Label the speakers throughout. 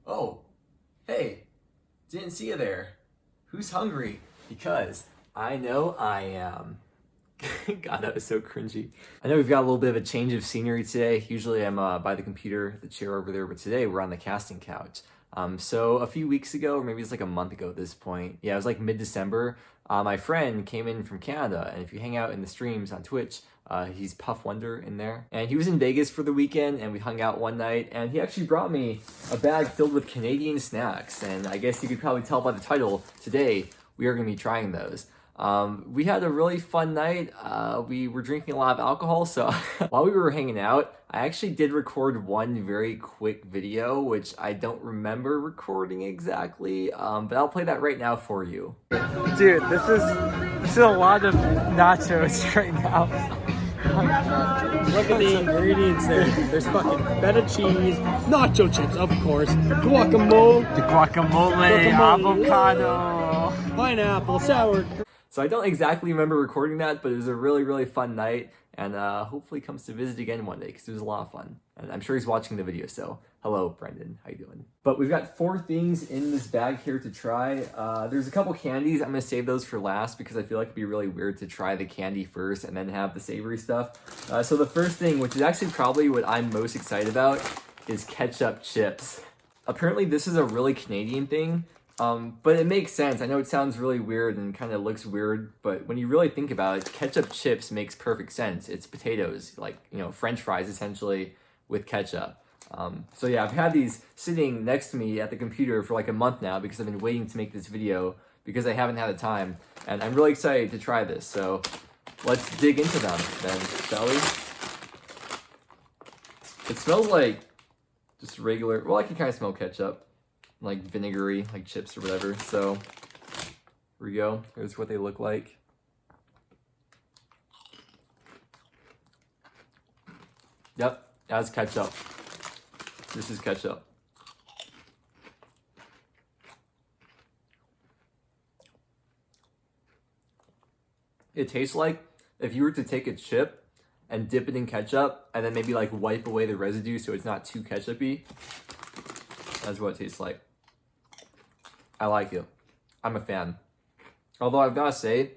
Speaker 1: Oh, hey, didn't see you there. Who's hungry? Because I know I am. God, that was so cringy. I know we've got a little bit of a change of scenery today. Usually I'm by the computer, the chair over there, but today we're on the casting couch. So a few weeks ago, or maybe it's like a month ago at this point, yeah, it was like mid-December, my friend came in from Canada, and if you hang out in the streams on Twitch, he's Puff Wonder in there. And he was in Vegas for the weekend, and we hung out one night, and he actually brought me a bag filled with Canadian snacks, and I guess you could probably tell by the title, today we are going to be trying those. We had a really fun night. We were drinking a lot of alcohol, so while we were hanging out, I actually did record one very quick video, which I don't remember recording exactly, but I'll play that right now for you.
Speaker 2: Dude, this is a lot of nachos right now.
Speaker 3: Look at the ingredients there. There's fucking feta cheese, nacho chips, of course, guacamole,
Speaker 2: The guacamole, avocado.
Speaker 3: pineapple, sour cream.
Speaker 1: So I don't exactly remember recording that, but it was a really, really fun night, and hopefully comes to visit again one day, because it was a lot of fun. And I'm sure he's watching the video, so hello, Brendan. How you doing? But we've got 4 things in this bag here to try. There's a couple candies. I'm going to save those for last, because I feel like it'd be really weird to try the candy first and then have the savory stuff. So the first thing, which is actually probably what I'm most excited about, is ketchup chips. Apparently this is a really Canadian thing. But it makes sense. I know it sounds really weird and kind of looks weird, but when you really think about it, ketchup chips makes perfect sense. It's potatoes, like, you know, French fries essentially with ketchup. So yeah, I've had these sitting next to me at the computer for like a month now because I've been waiting to make this video because I haven't had the time, and I'm really excited to try this. So let's dig into them then, shall we? It smells like just regular, well, I can kind of smell ketchup. Like vinegary, like chips or whatever. So here we go. Here's what they look like. Yep, that's ketchup. This is ketchup. It tastes like if you were to take a chip and dip it in ketchup and then maybe like wipe away the residue so it's not too ketchup-y. That's what it tastes like. I like it. I'm a fan. Although I've got to say,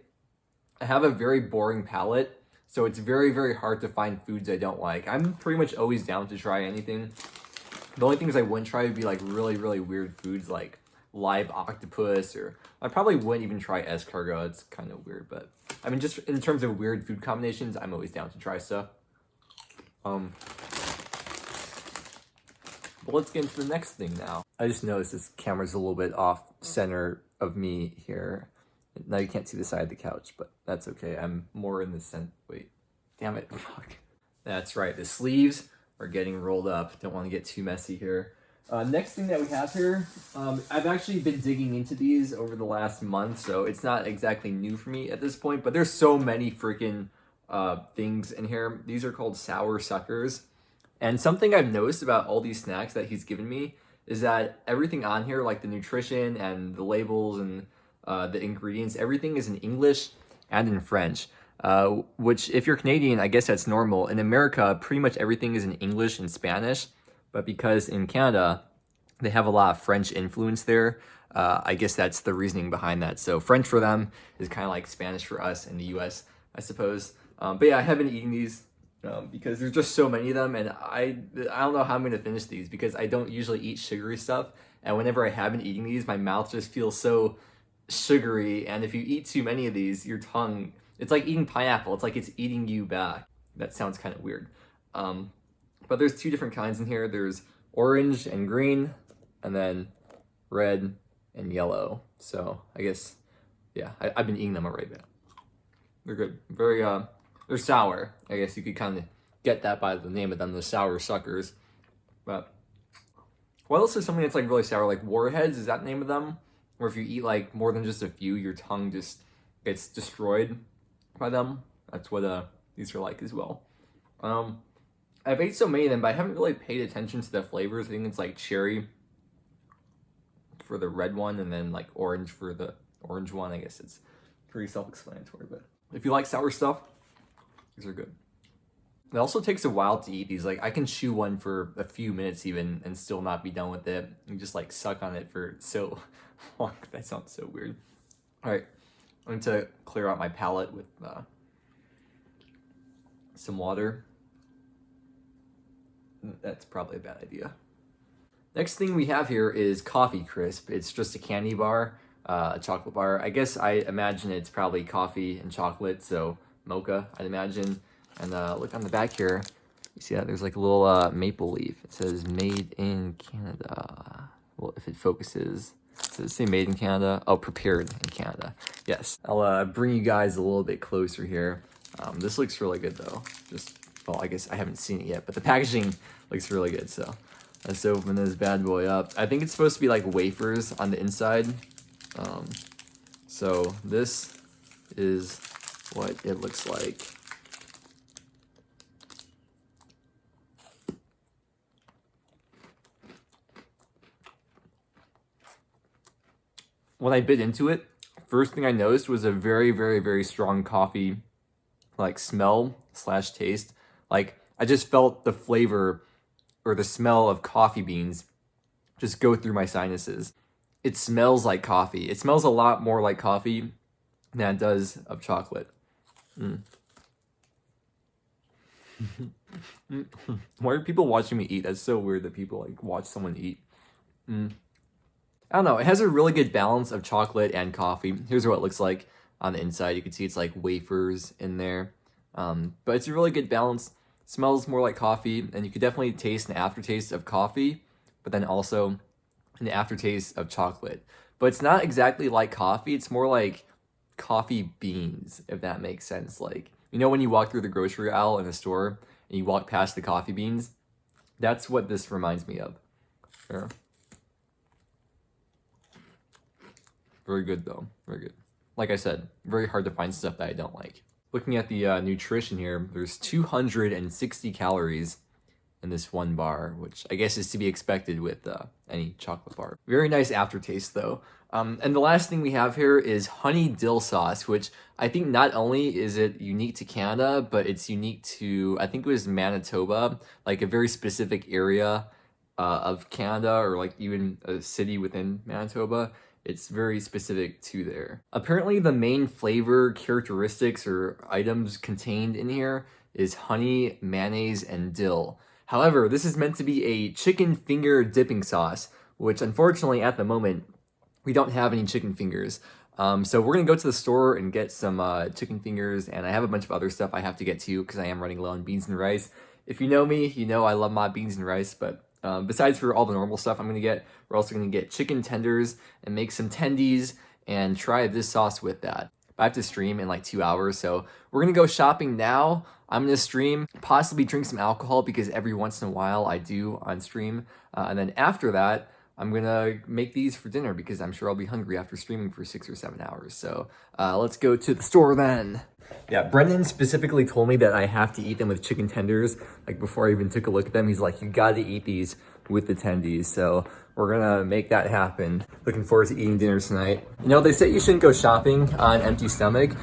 Speaker 1: I have a very boring palate, so it's very, very hard to find foods I don't like. I'm pretty much always down to try anything. The only things I wouldn't try would be like really, really weird foods like live octopus, or I probably wouldn't even try escargot. It's kind of weird, but I mean, just in terms of weird food combinations, I'm always down to try stuff. But let's get into the next thing now. I just noticed this camera's a little bit off center of me here. Now you can't see the side of the couch, but that's okay. I'm more in the center. Wait, damn it, fuck. That's right, the sleeves are getting rolled up. Don't want to get too messy here. Next thing that we have here, I've actually been digging into these over the last month, so it's not exactly new for me at this point, but there's so many freaking things in here. These are called sour suckers. And something I've noticed about all these snacks that he's given me is that everything on here, like the nutrition and the labels and the ingredients, everything is in English and in French, which if you're Canadian, I guess that's normal. In America, pretty much everything is in English and Spanish, but because in Canada, they have a lot of French influence there, I guess that's the reasoning behind that. So French for them is kind of like Spanish for us in the US, I suppose. But yeah, I have been eating these. Because there's just so many of them, and I don't know how I'm going to finish these because I don't usually eat sugary stuff, and whenever I have been eating these, my mouth just feels so sugary, and if you eat too many of these, your tongue, it's like eating pineapple, it's like it's eating you back. That sounds kind of weird. But there's 2 different kinds in here. There's orange and green, and then red and yellow. So I guess, yeah, I've been eating them already, but they're good. Very, they're sour. I guess you could kind of get that by the name of them, the sour suckers. But what else is something that's like really sour? Like warheads, is that the name of them? Or if you eat like more than just a few, your tongue just gets destroyed by them. That's what these are like as well. I've ate so many of them, but I haven't really paid attention to the flavors. I think it's like cherry for the red one, and then like orange for the orange one. I guess it's pretty self-explanatory, but if you like sour stuff, these are good. It also takes a while to eat these. Like, I can chew one for a few minutes even and still not be done with it. And just like suck on it for so long. That sounds so weird. All right, I'm going to clear out my palate with some water. That's probably a bad idea. Next thing we have here is Coffee Crisp. It's just a candy bar, a chocolate bar. I guess I imagine it's probably coffee and chocolate, so mocha, I'd imagine. And look on the back here. You see that? There's like a little maple leaf. It says made in Canada. Well, if it focuses, does it say made in Canada? Oh, prepared in Canada. Yes. I'll bring you guys a little bit closer here. This looks really good though. Well, I guess I haven't seen it yet, but the packaging looks really good. So let's open this bad boy up. I think it's supposed to be like wafers on the inside. So this is what it looks like. When I bit into it, first thing I noticed was a very, very, very strong coffee like smell / taste. Like, I just felt the flavor or the smell of coffee beans just go through my sinuses. It smells like coffee. It smells a lot more like coffee than it does of chocolate. Why are people watching me eat? That's so weird that people like watch someone eat. I don't know. It has a really good balance of chocolate and coffee. Here's what it looks like on the inside. You can see it's like wafers in there. But it's a really good balance. Smells more like coffee, and you could definitely taste an aftertaste of coffee, but then also an aftertaste of chocolate. But it's not exactly like coffee. It's more like coffee beans, if that makes sense. Like, you know when you walk through the grocery aisle in a store and you walk past the coffee beans? That's what this reminds me of. Yeah. Very good though, very good. Like I said, very hard to find stuff that I don't like. Looking at the nutrition here, there's 260 calories in this one bar, which I guess is to be expected with any chocolate bar. Very nice aftertaste though. And the last thing we have here is honey dill sauce, which I think not only is it unique to Canada, but it's unique to, I think it was Manitoba, like a very specific area of Canada, or like even a city within Manitoba. It's very specific to there. Apparently the main flavor characteristics or items contained in here is honey, mayonnaise, and dill. However, this is meant to be a chicken finger dipping sauce, which unfortunately at the moment, we don't have any chicken fingers. So we're gonna go to the store and get some chicken fingers, and I have a bunch of other stuff I have to get to because I am running low on beans and rice. If you know me, you know I love my beans and rice, but besides for all the normal stuff I'm gonna get, we're also gonna get chicken tenders and make some tendies and try this sauce with that. I have to stream in like 2 hours, so we're gonna go shopping now. I'm gonna stream, possibly drink some alcohol because every once in a while I do on stream. And then after that, I'm gonna make these for dinner because I'm sure I'll be hungry after streaming for 6 or 7 hours. So let's go to the store then. Yeah, Brendan specifically told me that I have to eat them with chicken tenders. Like before I even took a look at them, he's like, you gotta eat these with the tendies. So we're gonna make that happen. Looking forward to eating dinner tonight. You know, they say you shouldn't go shopping on an empty stomach,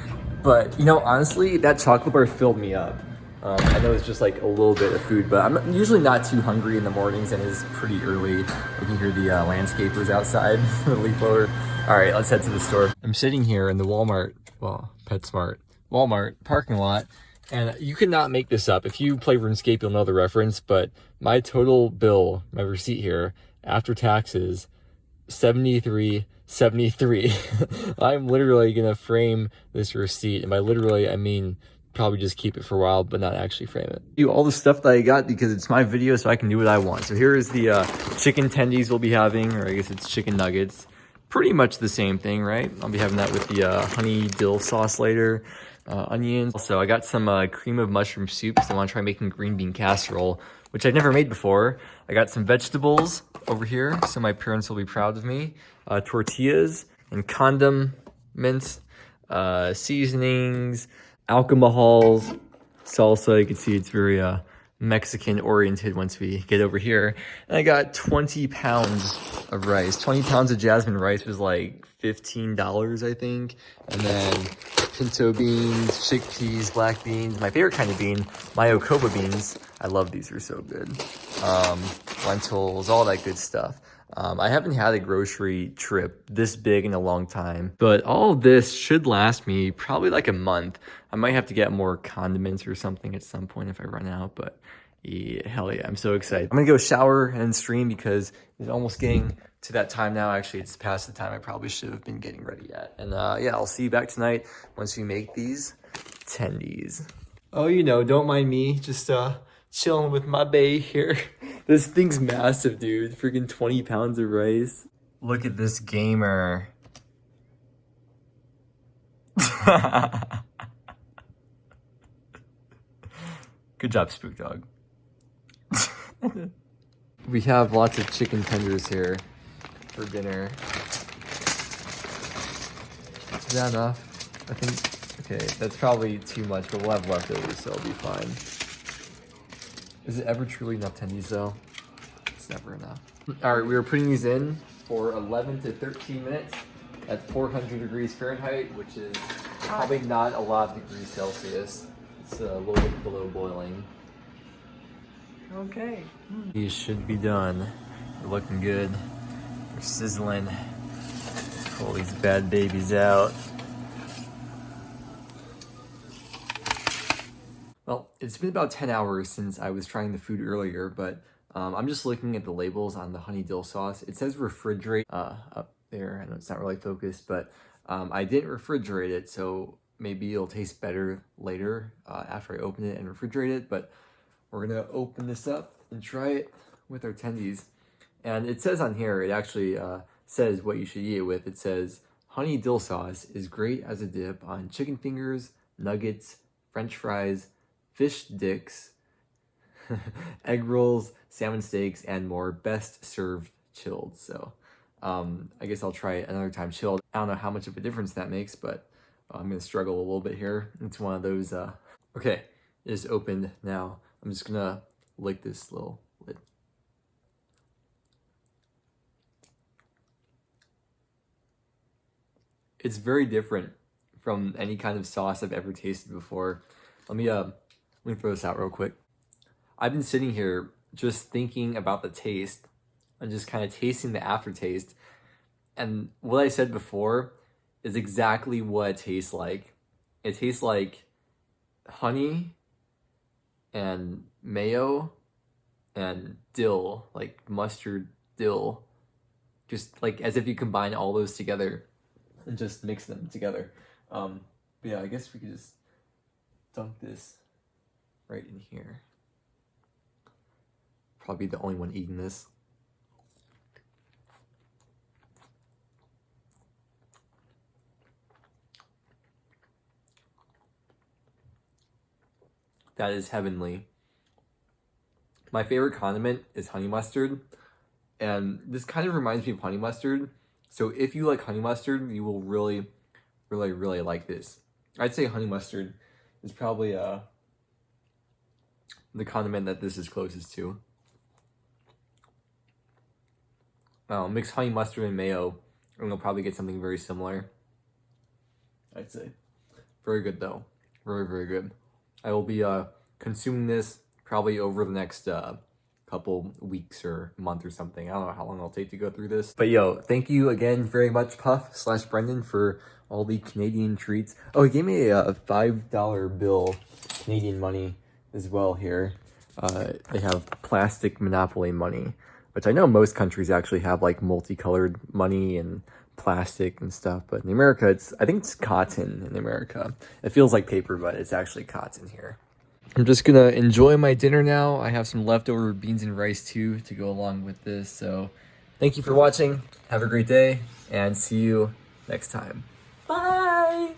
Speaker 1: but you know, honestly, that chocolate bar filled me up. I know it's just like a little bit of food, but I'm usually not too hungry in the mornings and it's pretty early. You can hear the landscapers outside, the leaf blower. All right, let's head to the store. I'm sitting here in the Walmart, well, PetSmart, Walmart parking lot, and you could not make this up. If you play RuneScape, you'll know the reference, but my total bill, my receipt here, after taxes, $73.73. I'm literally gonna frame this receipt, and by literally, I mean probably just keep it for a while, but not actually frame it. Do all the stuff that I got because it's my video, so I can do what I want. So here is the chicken tendies we'll be having, or I guess it's chicken nuggets. Pretty much the same thing, right? I'll be having that with the honey dill sauce later. Onions. Also, I got some cream of mushroom soup because I want to try making green bean casserole, which I've never made before. I got some vegetables over here, so my parents will be proud of me. Tortillas and condiments, seasonings, alcohols, salsa. You can see it's very Mexican oriented once we get over here. And I got 20 pounds of rice. 20 pounds of jasmine rice was like $15, I think. And then pinto beans, chickpeas, black beans, my favorite kind of bean, Mayocoba beans. I love these, they're so good. Lentils, all that good stuff. I haven't had a grocery trip this big in a long time, but all of this should last me probably like a month. I might have to get more condiments or something at some point if I run out, but yeah, hell yeah, I'm so excited. I'm gonna go shower and stream because it's almost getting to that time now. Actually, it's past the time I probably should have been getting ready at. And yeah, I'll see you back tonight once we make these tendies. Oh, you know, don't mind me, just chilling with my bae here. This thing's massive, dude. Freaking 20 pounds of rice. Look at this gamer. Good job, Spook Dog. We have lots of chicken tenders here for dinner. Is that enough? I think, okay, that's probably too much, but we'll have leftovers, so it'll be fine. Is it ever truly enough tendies though? It's never enough. All right, we were putting these in for 11 to 13 minutes at 400 degrees Fahrenheit, which is probably not a lot of degrees Celsius. It's a little bit below boiling.
Speaker 2: Okay.
Speaker 1: These should be done. They're looking good. They're sizzling. Let's pull these bad babies out. Well, it's been about 10 hours since I was trying the food earlier, but I'm just looking at the labels on the honey dill sauce. It says refrigerate up there. I know it's not really focused, but I didn't refrigerate it, so maybe it'll taste better later after I open it and refrigerate it, but we're gonna open this up and try it with our tendies. And it says on here, it actually says what you should eat it with. It says, honey dill sauce is great as a dip on chicken fingers, nuggets, French fries, fish sticks, egg rolls, salmon steaks, and more. Best served chilled. So I guess I'll try it another time chilled. I don't know how much of a difference that makes, but I'm gonna struggle a little bit here. It's one of those, okay, it is opened now. I'm just gonna lick this little lid. It's very different from any kind of sauce I've ever tasted before. Let me throw this out real quick. I've been sitting here just thinking about the taste and just kind of tasting the aftertaste. And what I said before is exactly what it tastes like. It tastes like honey and mayo and dill, like mustard dill. Just like as if you combine all those together and just mix them together. But yeah, I guess we could just dunk this right in here. Probably the only one eating this. That is heavenly. My favorite condiment is honey mustard, and this kind of reminds me of honey mustard. So if you like honey mustard, you will really, really, really like this. I'd say honey mustard is probably the condiment that this is closest to. Mix honey mustard and mayo, and you'll probably get something very similar. I'd say. Very good though. Very, very good. I will be consuming this probably over the next couple weeks or month or something. I don't know how long it'll take to go through this. But yo, thank you again very much, Puff/Brendan, for all the Canadian treats. Oh, he gave me a $5 bill, Canadian money as well here. They have plastic Monopoly money, which I know most countries actually have like multicolored money and plastic and stuff, but in America I think it's cotton in America. It feels like paper, but it's actually cotton here. I'm just gonna enjoy my dinner now. I have some leftover beans and rice too to go along with this. So thank you for watching. Have a great day and see you next time. Bye.